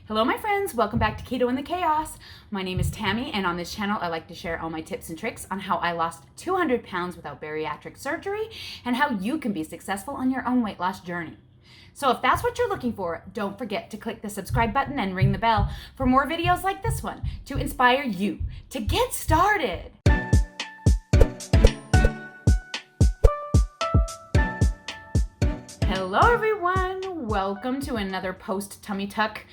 Hello my friends, welcome back to Keto in the Chaos. My name is Tammy, and on this channel I like to share all my tips and tricks on how I lost 200 pounds without bariatric surgery and how you can be successful on your own weight loss journey. So if that's what you're looking for, don't forget to click the subscribe button and ring the bell for more videos like this one to inspire you to get started. Hello everyone, welcome to another post tummy tuck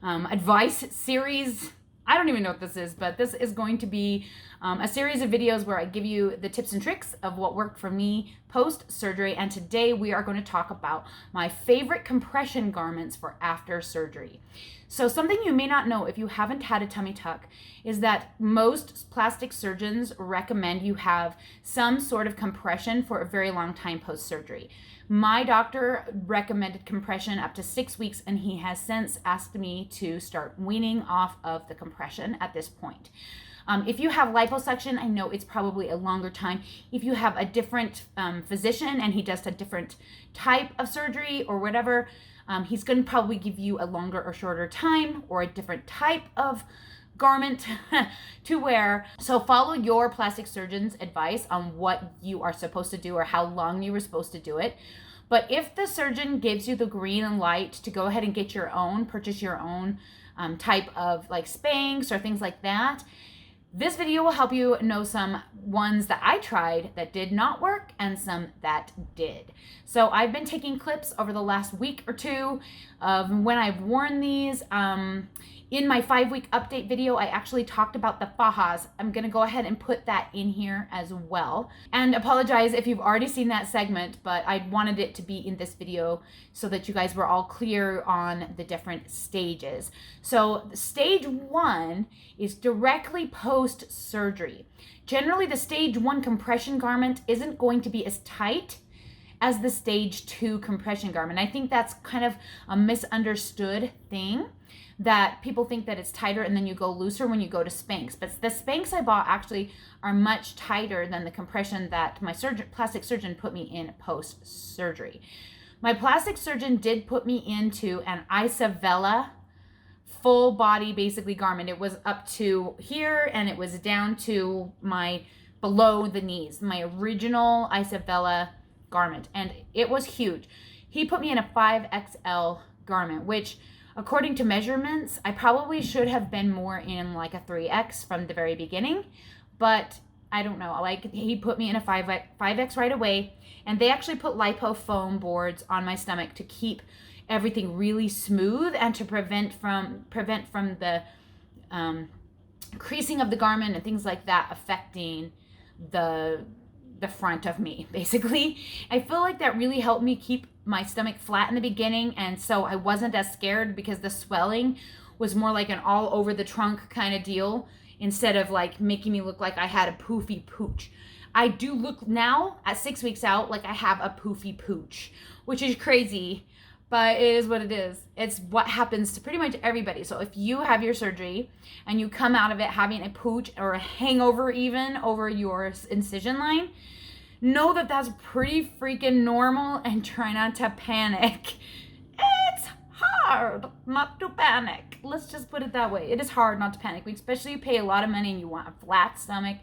advice series. I don't even know what this is, but this is going to be a series of videos where I give you the tips and tricks of what worked for me post-surgery. And today we are going to talk about my favorite compression garments for after surgery. So something you may not know if you haven't had a tummy tuck is that most plastic surgeons recommend you have some sort of compression for a very long time post-surgery. My doctor recommended compression up to 6 weeks, and he has since asked me to start weaning off of the compression at this point. If you have liposuction, I know it's probably a longer time. If you have a different physician and he does a different type of surgery or whatever, he's going to probably give you a longer or shorter time or a different type of garment to wear. So follow your plastic surgeon's advice on what you are supposed to do or how long you were supposed to do it. But if the surgeon gives you the green light to go ahead and get your own, purchase your own type of like Spanx or things like that, this video will help you know some ones that I tried that did not work and some that did. So I've been taking clips over the last week or two of when I've worn these. In my 5-week update video, I actually talked about the fajas. I'm gonna go ahead and put that in here as well. And apologize if you've already seen that segment, but I wanted it to be in this video so that you guys were all clear on the different stages. So stage 1 is directly post-surgery. Generally, the stage 1 compression garment isn't going to be as tight as the stage 2 compression garment. I think that's kind of a misunderstood thing, that people think that it's tighter and then you go looser when you go to Spanx. But the Spanx I bought actually are much tighter than the compression that my plastic surgeon put me in post-surgery. My plastic surgeon did put me into an Isavella full body basically garment. It was up to here and it was down to my below the knees, my original Isavella garment, and it was huge. He put me in a 5XL garment, which according to measurements, I probably should have been more in like a 3X from the very beginning, but I don't know. Like, he put me in a 5X right away, and they actually put lipo foam boards on my stomach to keep everything really smooth and to prevent from the creasing of the garment and things like that affecting the front of me, basically. I feel like that really helped me keep my stomach flat in the beginning, and so I wasn't as scared because the swelling was more like an all over the trunk kind of deal instead of like making me look like I had a poofy pooch. I do look now at 6 weeks out like I have a poofy pooch, which is crazy, but it is what it is. It's what happens to pretty much everybody. So if you have your surgery and you come out of it having a pooch or a hangover even over your incision line, know that that's pretty freaking normal and try not to panic. It's hard not to panic. Let's just put it that way. It is hard not to panic, especially you pay a lot of money and you want a flat stomach.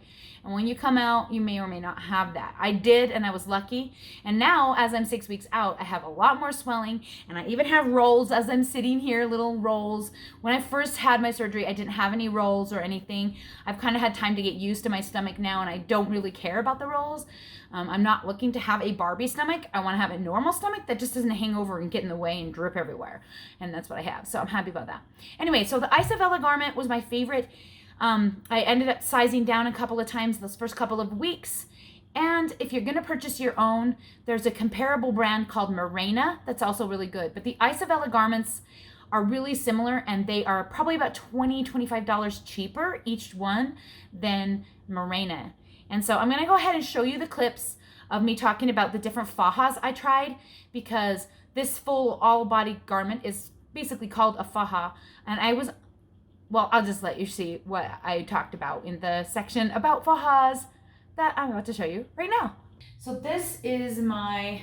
And when you come out, you may or may not have that. I did, and I was lucky. And now, as I'm 6 weeks out, I have a lot more swelling, and I even have rolls as I'm sitting here, little rolls. When I first had my surgery, I didn't have any rolls or anything. I've kind of had time to get used to my stomach now, and I don't really care about the rolls. I'm not looking to have a Barbie stomach. I want to have a normal stomach that just doesn't hang over and get in the way and drip everywhere. And that's what I have. So I'm happy about that. Anyway, so the Isavella garment was my favorite. I ended up sizing down a couple of times those first couple of weeks. And if you're going to purchase your own, there's a comparable brand called Morena that's also really good. But the Isavella garments are really similar, and they are probably about $20, $25 cheaper each one than Morena. And so I'm going to go ahead and show you the clips of me talking about the different fajas I tried, because this full all-body garment is basically called a faja. And I'll just let you see what I talked about in the section about fajas that I'm about to show you right now. So this is my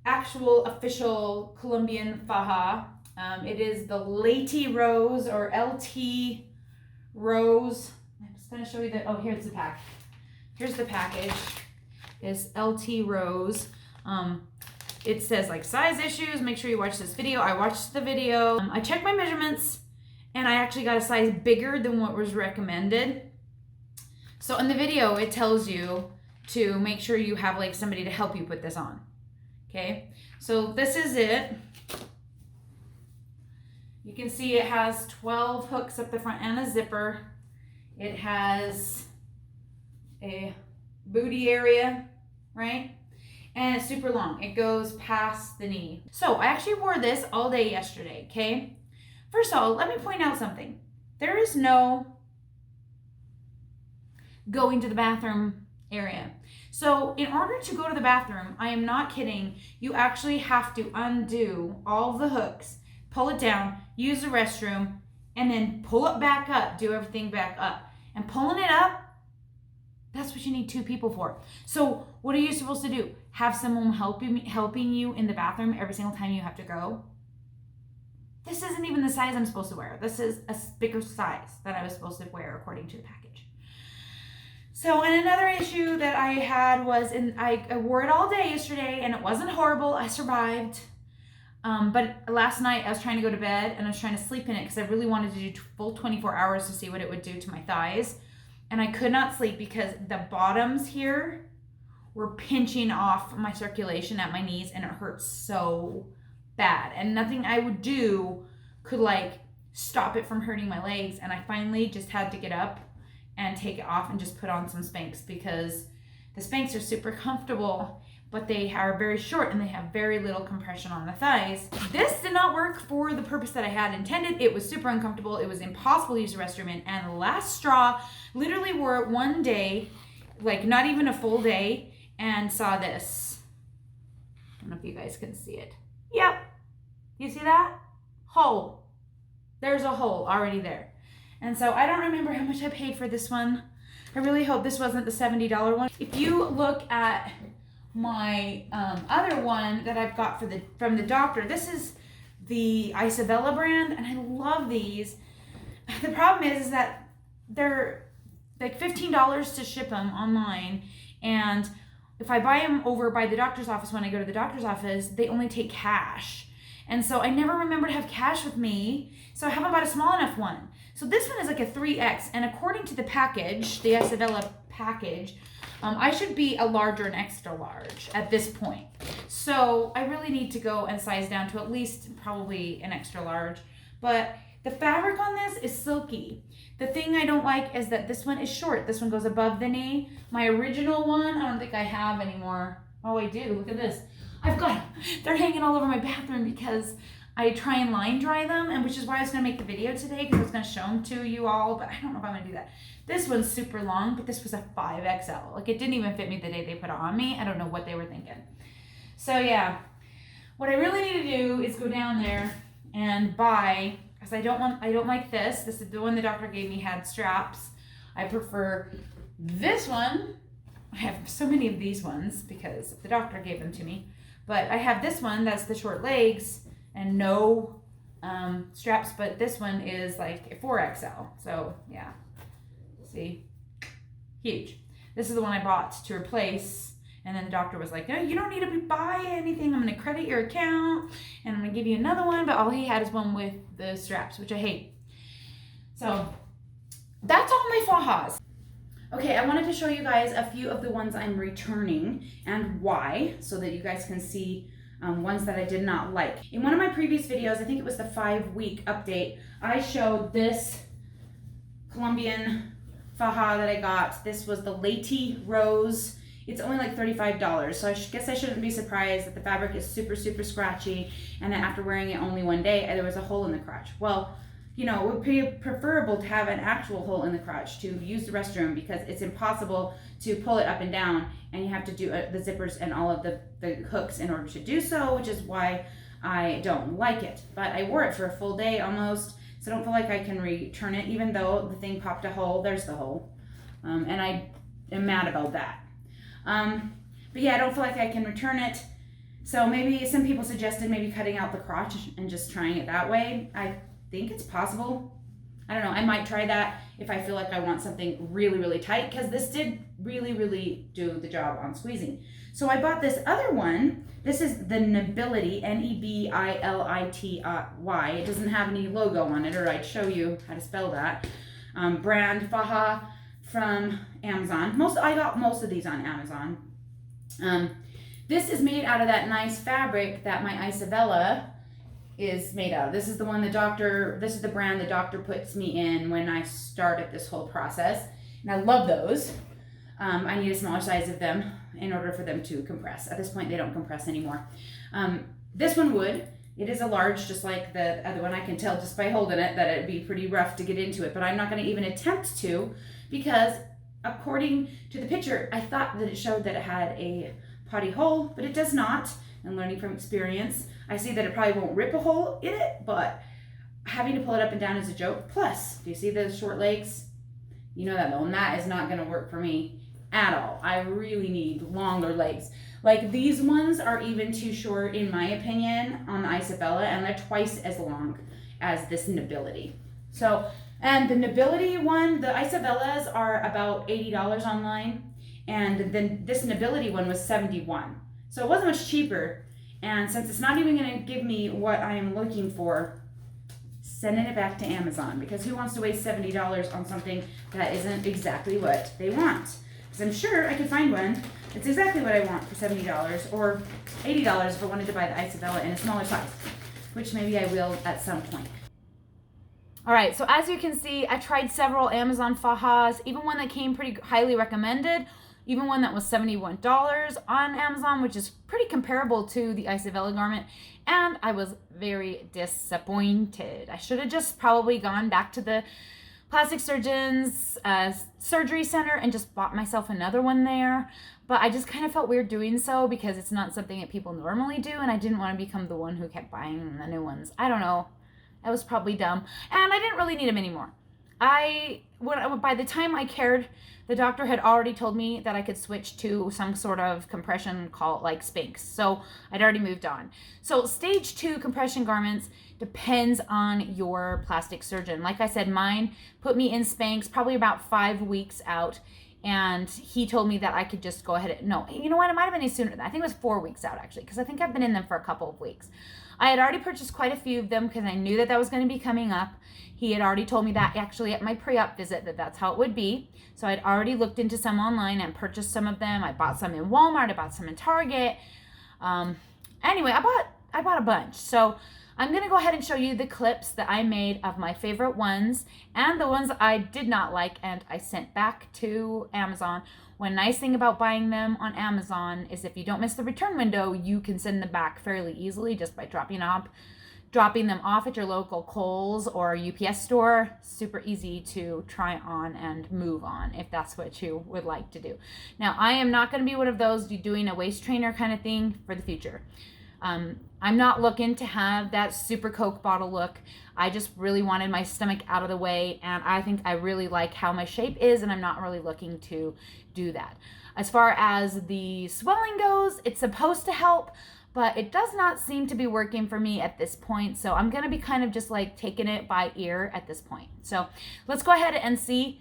actual official Colombian faja. It is the Lady Rose or LT Rose. I'm just gonna show you the, oh, here's the pack. Here's the package. It's LT Rose. It says like size issues, make sure you watch this video. I watched the video. I checked my measurements and I actually got a size bigger than what was recommended. So in the video, it tells you to make sure you have like somebody to help you put this on. Okay, so this is it. You can see it has 12 hooks up the front and a zipper. It has a booty area, right? And it's super long. It goes past the knee. So I actually wore this all day yesterday, okay? First of all, let me point out something. There is no going to the bathroom area. So in order to go to the bathroom, I am not kidding, you actually have to undo all the hooks, pull it down, use the restroom, and then pull it back up, do everything back up. And pulling it up, that's what you need 2 people for. So what are you supposed to do? Have someone helping you in the bathroom every single time you have to go? This isn't even the size I'm supposed to wear. This is a bigger size that I was supposed to wear according to the package. So, and another issue that I had was, I wore it all day yesterday and it wasn't horrible. I survived. But last night I was trying to go to bed and I was trying to sleep in it because I really wanted to do full 24 hours to see what it would do to my thighs. And I could not sleep because the bottoms here were pinching off my circulation at my knees and it hurt so bad. And nothing I would do could like stop it from hurting my legs. And I finally just had to get up and take it off and just put on some Spanx because the Spanx are super comfortable, but they are very short and they have very little compression on the thighs. This did not work for the purpose that I had intended. It was super uncomfortable. It was impossible to use the restroom in. And the last straw, literally wore it one day, like not even a full day, and saw this. I don't know if you guys can see it. Yep. You see that? Hole. There's a hole already there. And so I don't remember how much I paid for this one. I really hope this wasn't the $70 one. If you look at my other one that I've got from the doctor, this is the Isabella brand, and I love these. The problem is that they're like $15 to ship them online, and if I buy them over by the doctor's office when I go to the doctor's office, they only take cash. And so I never remember to have cash with me, so I haven't bought a small enough one. So this one is like a 3X, and according to the package, the Isabella package, I should be a large or an extra large at this point. So I really need to go and size down to at least probably an extra large. But the fabric on this is silky. The thing I don't like is that this one is short. This one goes above the knee. My original one, I don't think I have anymore. Oh, I do. Look at this. I've got, they're hanging all over my bathroom because I try and line dry them, and which is why I was going to make the video today because I was going to show them to you all, but I don't know if I'm going to do that. This one's super long, but this was a 5XL. Like, it didn't even fit me the day they put it on me. I don't know what they were thinking. So yeah, what I really need to do is go down there and buy, because I don't like this. This is the one the doctor gave me, had straps. I prefer this one. I have so many of these ones because the doctor gave them to me. But I have this one that's the short legs and no straps, but this one is like a 4XL. So yeah, see, huge. This is the one I bought to replace, and then the doctor was like, no, you don't need to buy anything. I'm going to credit your account and I'm going to give you another one, but all he had is one with the straps, which I hate. So that's all my fajas. Okay, I wanted to show you guys a few of the ones I'm returning and why, so that you guys can see ones that I did not like. In one of my previous videos, I think it was the 5-week update, I showed this Colombian faja that I got. This was the Lady Rose. It's only like $35, so I guess I shouldn't be surprised that the fabric is super, super scratchy, and that after wearing it only one day, there was a hole in the crotch. Well, you know, it would be preferable to have an actual hole in the crotch to use the restroom, because it's impossible to pull it up and down, and you have to do the zippers and all of the hooks in order to do so, which is why I don't like it. But I wore it for a full day almost, so I don't feel like I can return it, even though the thing popped a hole. There's the hole. And I am mad about that. But yeah, I don't feel like I can return it. So maybe some people suggested maybe cutting out the crotch and just trying it that way. I think it's possible. I don't know, I might try that if I feel like I want something really, really tight, because this did really, really do the job on squeezing. So I bought this other one. This is the Nebility, Nebility. It doesn't have any logo on it, or I'd show you how to spell that. Brand Faja from Amazon. I got most of these on Amazon. This is made out of that nice fabric that my Isabella is made out of. This is the one this is the brand the doctor puts me in when I started this whole process. And I love those. I need a smaller size of them in order for them to compress. At this point, they don't compress anymore. This one would. It is a large, just like the other one. I can tell just by holding it that it'd be pretty rough to get into it, but I'm not gonna even attempt to, because according to the picture, I thought that it showed that it had a potty hole, but it does not. And learning from experience, I see that it probably won't rip a hole in it, but having to pull it up and down is a joke. Plus, do you see those short legs? You know that though, and that is not gonna work for me at all. I really need longer legs. Like these ones are even too short in my opinion on the Isabella, and they're twice as long as this Nebility. So, and the Nebility one, the Isabellas are about $80 online, and then this Nebility one was $71. So it wasn't much cheaper, and since it's not even gonna give me what I am looking for, sending it back to Amazon, because who wants to waste $70 on something that isn't exactly what they want? Because I'm sure I could find one that's exactly what I want for $70, or $80 if I wanted to buy the Isabella in a smaller size, which maybe I will at some point. All right, so as you can see, I tried several Amazon Fajas, even one that came pretty highly recommended, even one that was $71 on Amazon, which is pretty comparable to the Isabella garment, and I was very disappointed. I should have just probably gone back to the plastic surgeon's surgery center and just bought myself another one there, but I just kind of felt weird doing so because it's not something that people normally do, and I didn't want to become the one who kept buying the new ones. I don't know. That was probably dumb, and I didn't really need them anymore. By the time I cared, the doctor had already told me that I could switch to some sort of compression called like Spanx. So I'd already moved on. So stage 2 compression garments depends on your plastic surgeon. Like I said, mine put me in Spanx probably about 5 weeks out. And he told me that I could just go ahead no, you know what? It might have been any sooner than that. I think it was 4 weeks out actually, because I think I've been in them for a couple of weeks. I had already purchased quite a few of them because I knew that was going to be coming up. He had already told me that actually at my pre-op visit that that's how it would be. So I'd already looked into some online and purchased some of them. I bought some in Walmart. I bought some in Target. Anyway, I bought a bunch. So I'm going to go ahead and show you the clips that I made of my favorite ones and the ones I did not like and I sent back to Amazon. One nice thing about buying them on Amazon is if you don't miss the return window, you can send them back fairly easily just by dropping them off at your local Kohl's or UPS store. Super easy to try on and move on if that's what you would like to do. Now, I am not going to be one of those doing a waist trainer kind of thing for the future. I'm not looking to have that super Coke bottle look. I just really wanted my stomach out of the way, and I think I really like how my shape is, and I'm not really looking to do that. As far as the swelling goes, it's supposed to help, but it does not seem to be working for me at this point, so I'm going to be kind of just like taking it by ear at this point. So let's go ahead and see.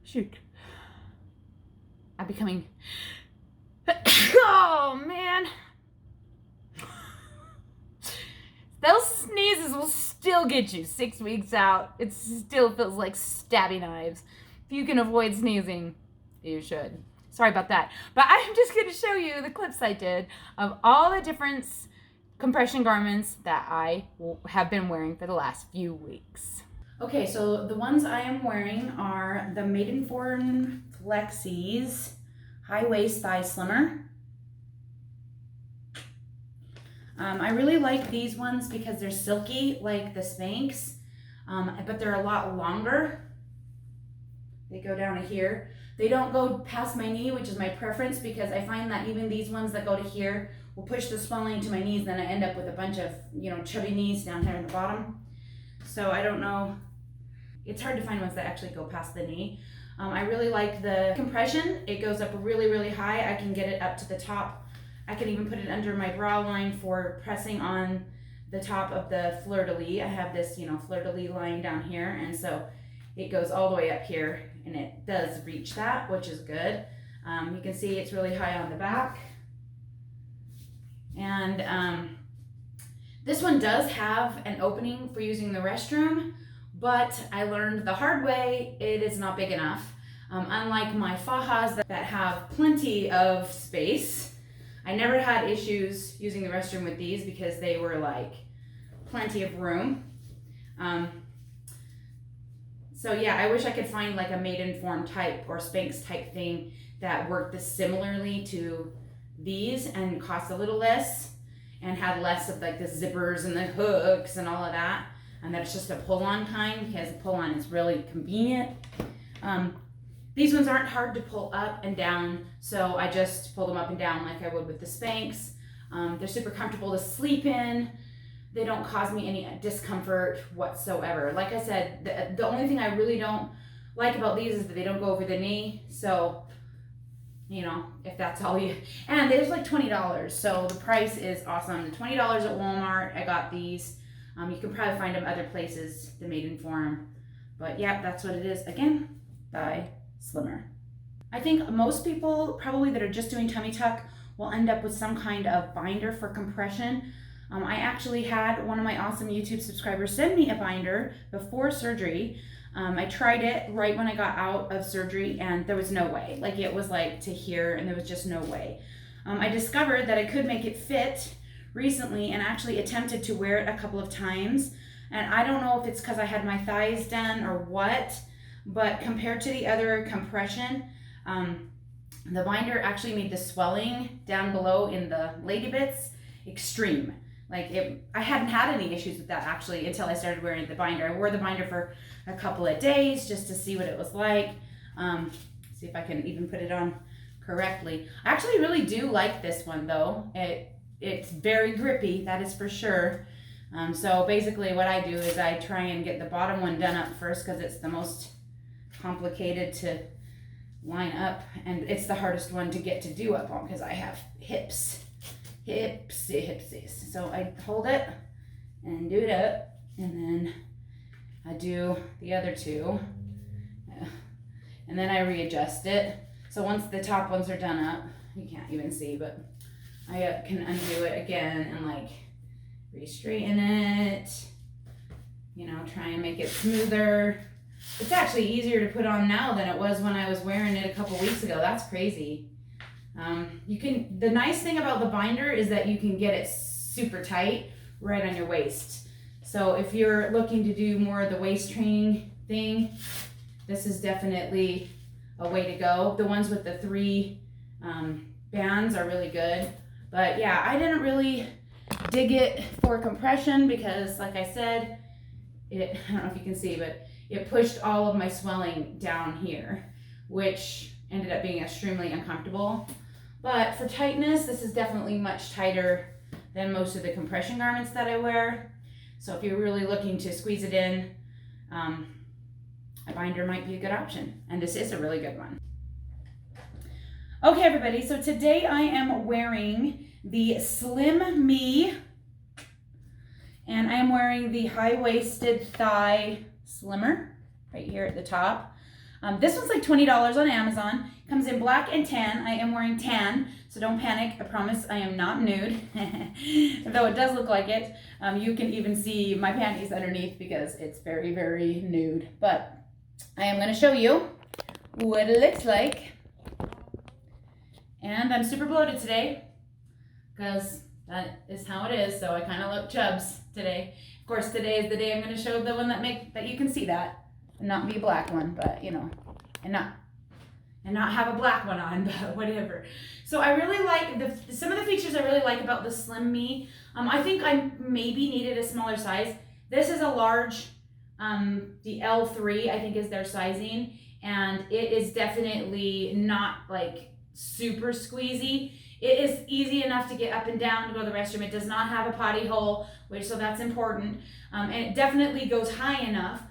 Shoot. I'm becoming... Oh, man. Those sneezes will still get you 6 weeks out. It still feels like stabbing knives. If you can avoid sneezing, you should. Sorry about that. But I'm just going to show you the clips I did of all the different compression garments that I have been wearing for the last few weeks. Okay, so the ones I am wearing are the Maidenform Flexees High Waist Thigh Slimmer. I really like these ones because they're silky like the Spanx, but they're a lot longer. They go down to here. They don't go past my knee, which is my preference because I find that even these ones that go to here will push the swelling to my knees, then I end up with a bunch of, chubby knees down here at the bottom. So I don't know. It's hard to find ones that actually go past the knee. I really like the compression. It goes up really, really high. I can get it up to the top I can even put it under my bra line for pressing on the top of the Fleur-de-lis. I have this, you know, Fleur-de-lis line down here, and so it goes all the way up here, and it does reach that, which is good. You can see it's really high on the back. And this one does have an opening for using the restroom, but I learned the hard way, it is not big enough. Unlike my Fajas that have plenty of space, I never had issues using the restroom with these because they were like plenty of room. So yeah, I wish I could find like a Maidenform type or Spanx type thing that worked similarly to these and cost a little less and had less of like the zippers and the hooks and all of that. And that's just a pull-on kind, because a pull-on is really convenient. These ones aren't hard to pull up and down, so I just pull them up and down like I would with the Spanx. They're super comfortable to sleep in. They don't cause me any discomfort whatsoever. Like I said, the only thing I really don't like about these is that they don't go over the knee. So, you know, if that's all you... And there's like $20, so the price is awesome. $20 at Walmart, I got these. You can probably find them other places, the Maidenform. But yeah, that's what it is. Again, thigh slimmer. I think most people probably that are just doing tummy tuck will end up with some kind of binder for compression. I actually had one of my awesome YouTube subscribers send me a binder before surgery. I tried it right when I got out of surgery and there was no way. Like it was like to here and there was just no way. I discovered that I could make it fit recently and actually attempted to wear it a couple of times. And I don't know if it's because I had my thighs done or what, but compared to the other compression, the binder actually made the swelling down below in the lady bits extreme. Like I hadn't had any issues with that actually until I started wearing the binder. I wore the binder for a couple of days just to see what it was like. See if I can even put it on correctly. I actually really do like this one though. It's very grippy, that is for sure. So basically what I do is I try and get the bottom one done up first because it's the most complicated to line up and it's the hardest one to get to do up on because I have hipsies. So I hold it and do it up and then I do the other two and then I readjust it. So once the top ones are done up, you can't even see, but I can undo it again and like re-straighten it, you know, try and make it smoother. It's actually easier to put on now than it was when I was wearing it a couple weeks ago. That's crazy. The nice thing about the binder is that you can get it super tight right on your waist. So if you're looking to do more of the waist training thing, this is definitely a way to go. The ones with the 3 bands are really good. But yeah, I didn't really dig it for compression because like I said, I don't know if you can see, but it pushed all of my swelling down here, which ended up being extremely uncomfortable. But for tightness, this is definitely much tighter than most of the compression garments that I wear. So if you're really looking to squeeze it in, a binder might be a good option. And this is a really good one. Okay, everybody, so today I am wearing the Slim Me, and I am wearing the high-waisted thigh slimmer right here at the top. This one's like $20 on Amazon. Comes in black and tan. I am wearing tan, so don't panic. I promise I am not nude, though it does look like it. You can even see my panties underneath because it's very, very nude. But I am going to show you what it looks like. And I'm super bloated today because that is how it is. So I kind of look chubs today. Of course, today is the day I'm going to show the one that you can see that and not be a black one, but you know, and not have a black one on, but whatever. So I really like some of the features I really like about the Slim Me. I think I maybe needed a smaller size. This is a large, the L3 I think is their sizing, and it is definitely not like super squeezy. It is easy enough to get up and down to go to the restroom. It does not have a potty hole, so that's important. And it definitely goes high enough.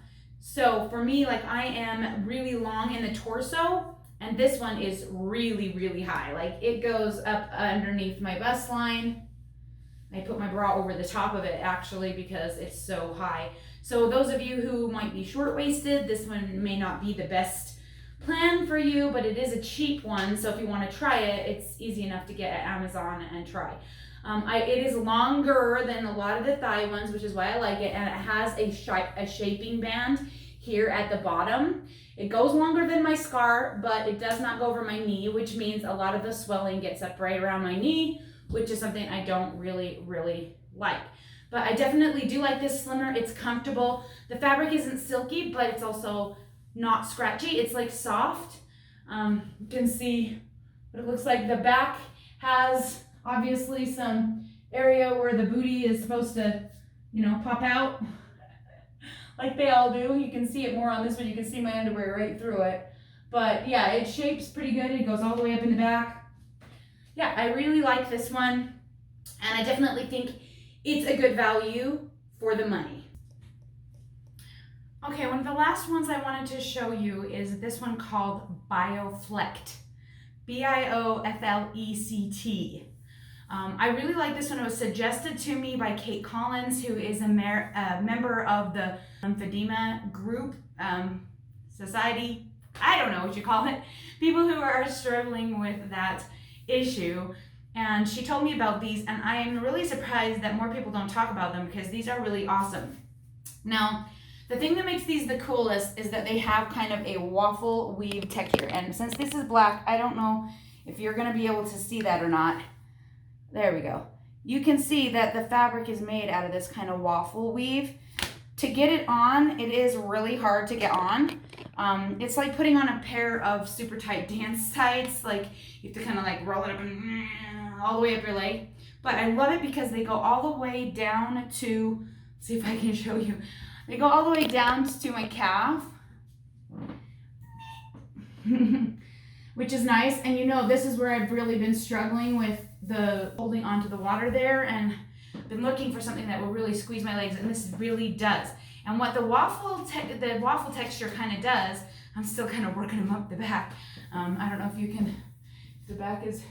So for me, like I am really long in the torso, And this one is really, really high. Like it goes up underneath my bust line. I put my bra over the top of it actually because it's so high. So those of you who might be short-waisted, this one may not be the best plan for you, but it is a cheap one. So if you want to try it, it's easy enough to get at Amazon and try. It is longer than a lot of the thigh ones, which is why I like it. And it has a shaping band here at the bottom. It goes longer than my scar, but it does not go over my knee, which means a lot of the swelling gets up right around my knee, which is something I don't really like. But I definitely do like this slimmer. It's comfortable. The fabric isn't silky, but it's also not scratchy. It's like soft. You can see what it looks like. The back has obviously some area where the booty is supposed to, you know, pop out like they all do. You can see it more on this one. You can see my underwear right through it. But yeah, it shapes pretty good. It goes all the way up in the back. Yeah, I really like this one. And I definitely think it's a good value for the money. Okay, one of the last ones I wanted to show you is this one called Bioflect. Bioflect. I really like this one. It was suggested to me by Kate Collins, who is a member of the lymphedema group, society, I don't know what you call it, people who are struggling with that issue. And she told me about these, and I am really surprised that more people don't talk about them because these are really awesome. Now, the thing that makes these the coolest is that they have kind of a waffle weave texture. And since this is black, I don't know if you're gonna be able to see that or not. There we go. You can see that the fabric is made out of this kind of waffle weave. To get it on, it is really hard to get on. It's like putting on a pair of super tight dance tights. Like you have to kind of like roll it up and all the way up your leg. But I love it because they go all the way down to, let's see if I can show you. They go all the way down to my calf, which is nice. And you know, this is where I've really been struggling with the holding onto the water there, and been looking for something that will really squeeze my legs, and this really does. And what the waffle texture kind of does, I'm still kind of working them up the back. I don't know if you can, the back is,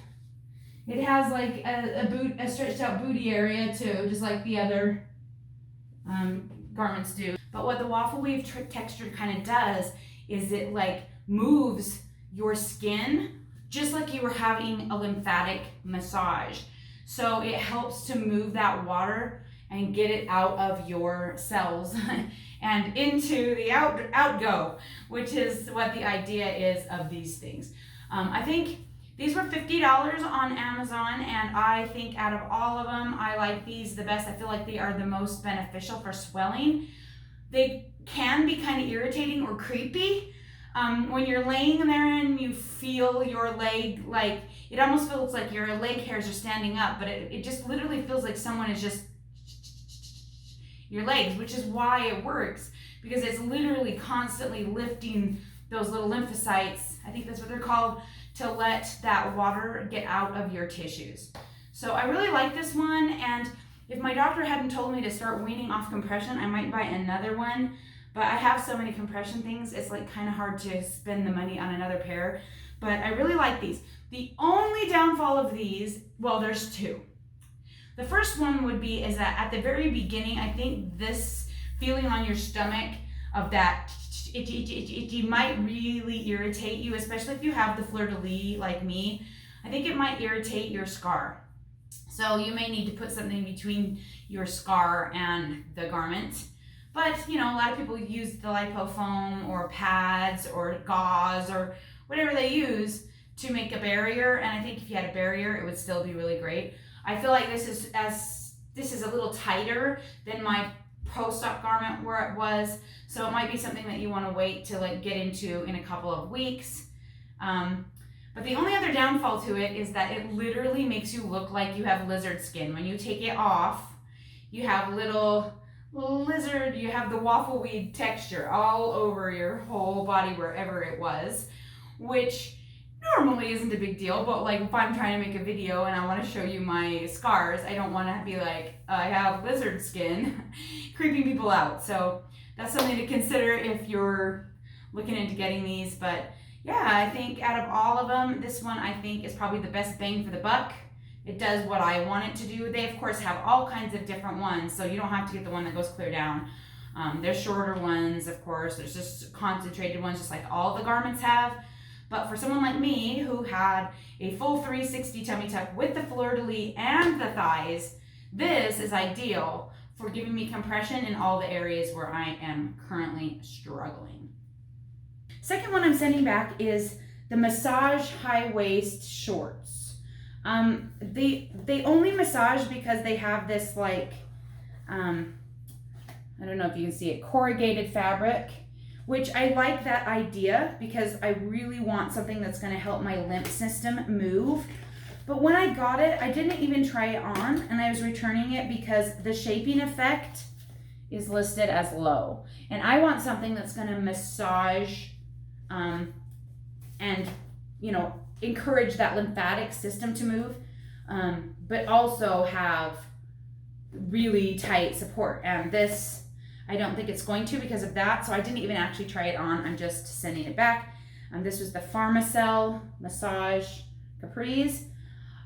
it has like a stretched out booty area too, just like the other garments do. But what the waffle weave texture kind of does is it like moves your skin just like you were having a lymphatic massage. So it helps to move that water and get it out of your cells and into the outgo, which is what the idea is of these things. I think these were $50 on Amazon, and I think out of all of them, I like these the best. I feel like they are the most beneficial for swelling. They can be kind of irritating or creepy. When you're laying there and you feel your leg, like it almost feels like your leg hairs are standing up, but it just literally feels like someone is just your legs, which is why it works, because it's literally constantly lifting those little lymphocytes, I think that's what they're called, to let that water get out of your tissues. So I really like this one, and if my doctor hadn't told me to start weaning off compression, I might buy another one. But I have so many compression things, it's like kind of hard to spend the money on another pair. But I really like these. The only downfall of these, well, there's two. The first one would be is that at the very beginning, I think this feeling on your stomach of that itchy might really irritate you, especially if you have the Fleur-de-lis like me. I think it might irritate your scar. So you may need to put something between your scar and the garment. But, you know, a lot of people use the lipofoam or pads or gauze or whatever they use to make a barrier. And I think if you had a barrier, it would still be really great. I feel like this is a little tighter than my post-op garment where it was. So it might be something that you want to wait to like get into in a couple of weeks. But the only other downfall to it is that it literally makes you look like you have lizard skin. When you take it off, you have little lizard, you have the waffle weave texture all over your whole body wherever it was, which normally isn't a big deal, but like if I'm trying to make a video and I want to show you my scars, I don't want to be like, I have lizard skin, creeping people out. So that's something to consider if you're looking into getting these. But yeah, I think out of all of them, this one I think is probably the best bang for the buck. It does what I want it to do. They, of course, have all kinds of different ones, so you don't have to get the one that goes clear down. There's shorter ones, of course. There's just concentrated ones, just like all the garments have. But for someone like me who had a full 360 tummy tuck with the fleur-de-lis and the thighs, this is ideal for giving me compression in all the areas where I am currently struggling. Second one I'm sending back is the massage high waist shorts. They only massage because they have this like, I don't know if you can see it, corrugated fabric, which I like that idea because I really want something that's going to help my lymph system move. But when I got it, I didn't even try it on, and I was returning it because the shaping effect is listed as low. And I want something that's going to massage and, you know, encourage that lymphatic system to move, but also have really tight support. And this, I don't think it's going to because of that, so I didn't even actually try it on. I'm just sending it back. This was the Pharmacell Massage Capris,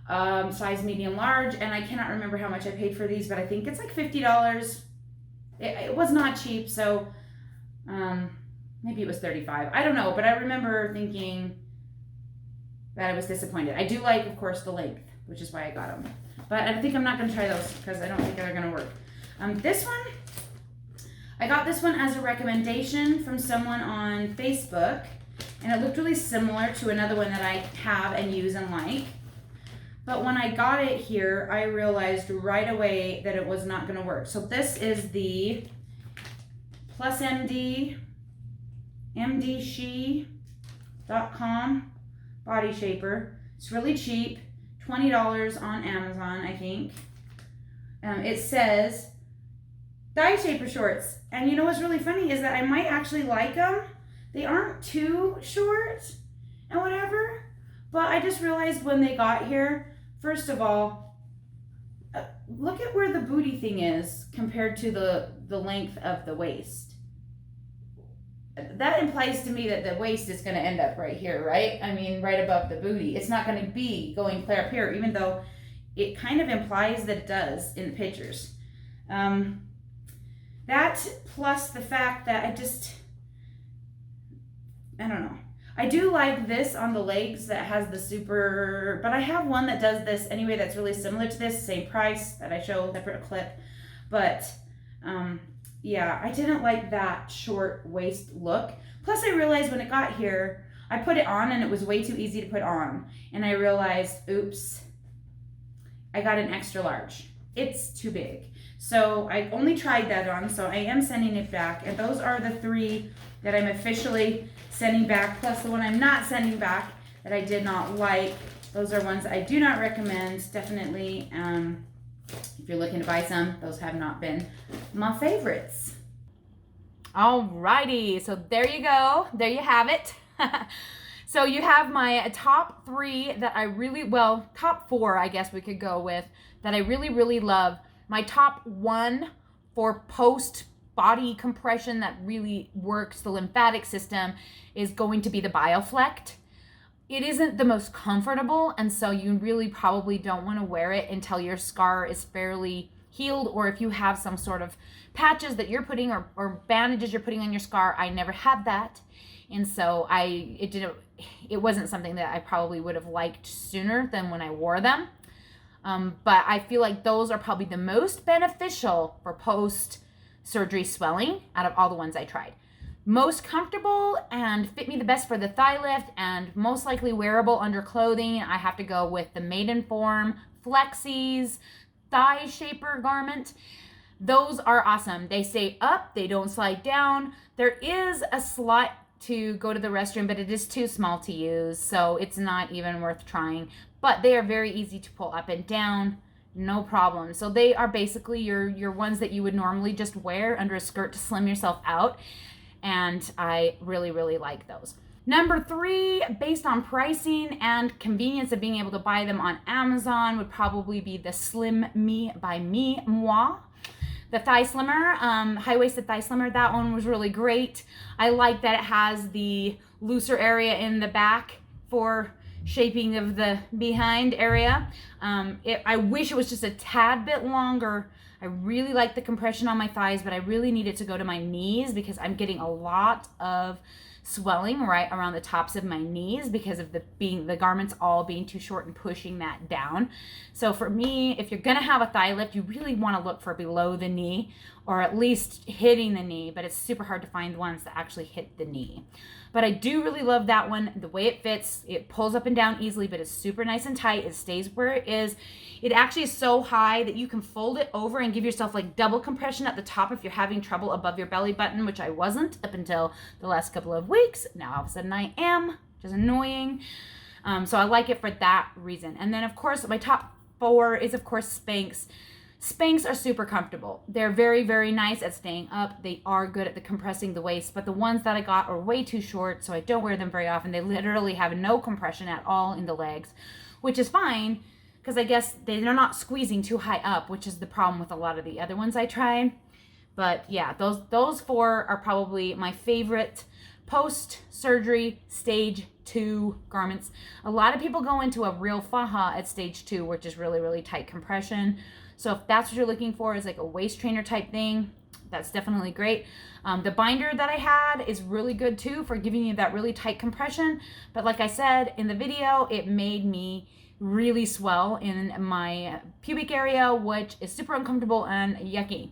size medium large, and I cannot remember how much I paid for these, but I think it's like $50. It was not cheap, so maybe it was $35. I don't know, but I remember thinking that I was disappointed. I do like, of course, the length, which is why I got them. But I think I'm not going to try those because I don't think they're going to work. This one, I got this one as a recommendation from someone on Facebook, and it looked really similar to another one that I have and use and like. But when I got it here, I realized right away that it was not going to work. So this is the Plus MD, MDShe.com body shaper. It's really cheap, $20 on Amazon, I think. It says thigh shaper shorts, and you know what's really funny is that I might actually like them. They aren't too short and whatever, but I just realized when they got here, first of all, look at where the booty thing is compared to the length of the waist. That implies to me that the waist is going to end up right here, right? I mean, right above the booty. It's not going to be going clear up here, even though it kind of implies that it does in the pictures. That plus the fact that I don't know. I do like this on the legs that has the super, but I have one that does this anyway that's really similar to this, same price that I show, separate clip. But yeah, I didn't like that short waist look. Plus I realized when it got here, I put it on and it was way too easy to put on. And I realized, oops, I got an extra large. It's too big. So I only tried that on, so I am sending it back. And those are the 3 that I'm officially sending back, plus the one I'm not sending back that I did not like. Those are ones I do not recommend, definitely. If you're looking to buy some, those have not been my favorites. Alrighty, so there you go. There you have it. So you have my top 3 that I really, well, top 4, I guess we could go with, that I really, really love. My top 1 for post body compression that really works the lymphatic system is going to be the Bioflect. It isn't the most comfortable, and so you really probably don't want to wear it until your scar is fairly healed, or if you have some sort of patches that you're putting or bandages you're putting on your scar. I never had that, and so it wasn't something that I probably would have liked sooner than when I wore them. But I feel like those are probably the most beneficial for post-surgery swelling out of all the ones I tried. Most comfortable and fit me the best for the thigh lift and most likely wearable under clothing, I have to go with the Maidenform Flexees thigh shaper garment. Those are awesome. They stay up, they don't slide down. There is a slot to go to the restroom, but it is too small to use, so it's not even worth trying. But they are very easy to pull up and down, no problem. So they are basically your ones that you would normally just wear under a skirt to slim yourself out. And I really, really like those. Number 3, based on pricing and convenience of being able to buy them on Amazon, would probably be the Slim Me by Me Moi. The thigh slimmer, high-waisted thigh slimmer, that one was really great. I like that it has the looser area in the back for shaping of the behind area. I wish it was just a tad bit longer. I really like the compression on my thighs, but I really need it to go to my knees because I'm getting a lot of swelling right around the tops of my knees because of the garments all being too short and pushing that down. So for me, if you're gonna have a thigh lift, you really want to look for below the knee or at least hitting the knee, but it's super hard to find ones that actually hit the knee. But I do really love that one. The way it fits, it pulls up and down easily, but it's super nice and tight. It stays where it is. It actually is so high that you can fold it over and give yourself like double compression at the top if you're having trouble above your belly button, which I wasn't up until the last couple of weeks. Now all of a sudden I am, which is annoying. So I like it for that reason. And then of course my top 4 is of course Spanx. Spanx are super comfortable. They're very, very nice at staying up. They are good at the compressing the waist, but the ones that I got are way too short, so I don't wear them very often. They literally have no compression at all in the legs, which is fine because I guess they're not squeezing too high up, which is the problem with a lot of the other ones I try. But yeah, those 4 are probably my favorite post-surgery stage 2 garments. A lot of people go into a real faja at stage 2, which is really, really tight compression. So if that's what you're looking for, is like a waist trainer type thing, that's definitely great. The binder that I had is really good too for giving you that really tight compression. But like I said in the video, it made me really swell in my pubic area, which is super uncomfortable and yucky.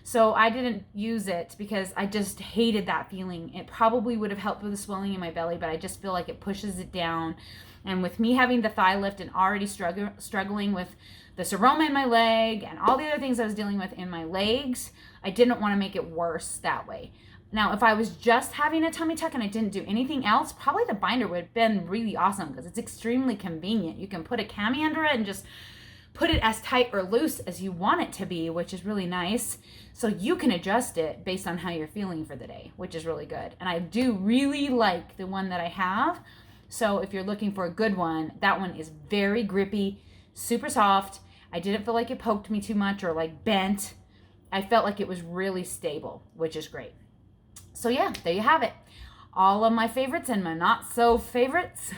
So I didn't use it because I just hated that feeling. It probably would have helped with the swelling in my belly, but I just feel like it pushes it down. And with me having the thigh lift and already struggling with the seroma in my leg and all the other things I was dealing with in my legs, I didn't want to make it worse that way. Now, if I was just having a tummy tuck and I didn't do anything else, probably the binder would have been really awesome because it's extremely convenient. You can put a cami under it and just put it as tight or loose as you want it to be, which is really nice. So you can adjust it based on how you're feeling for the day, which is really good. And I do really like the one that I have. So if you're looking for a good one, that one is very grippy, super soft. I didn't feel like it poked me too much or like bent. I felt like it was really stable, which is great. So yeah, there you have it. All of my favorites and my not so favorites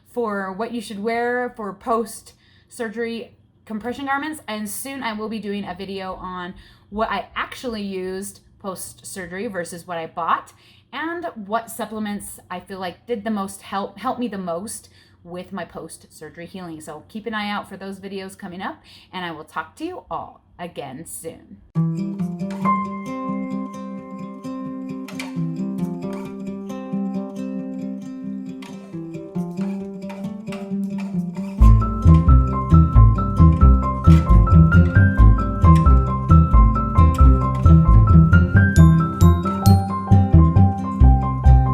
for what you should wear for post-surgery compression garments. And soon I will be doing a video on what I actually used post-surgery versus what I bought and what supplements I feel like did the most help me the most with my post-surgery healing. So keep an eye out for those videos coming up, and I will talk to you all again soon.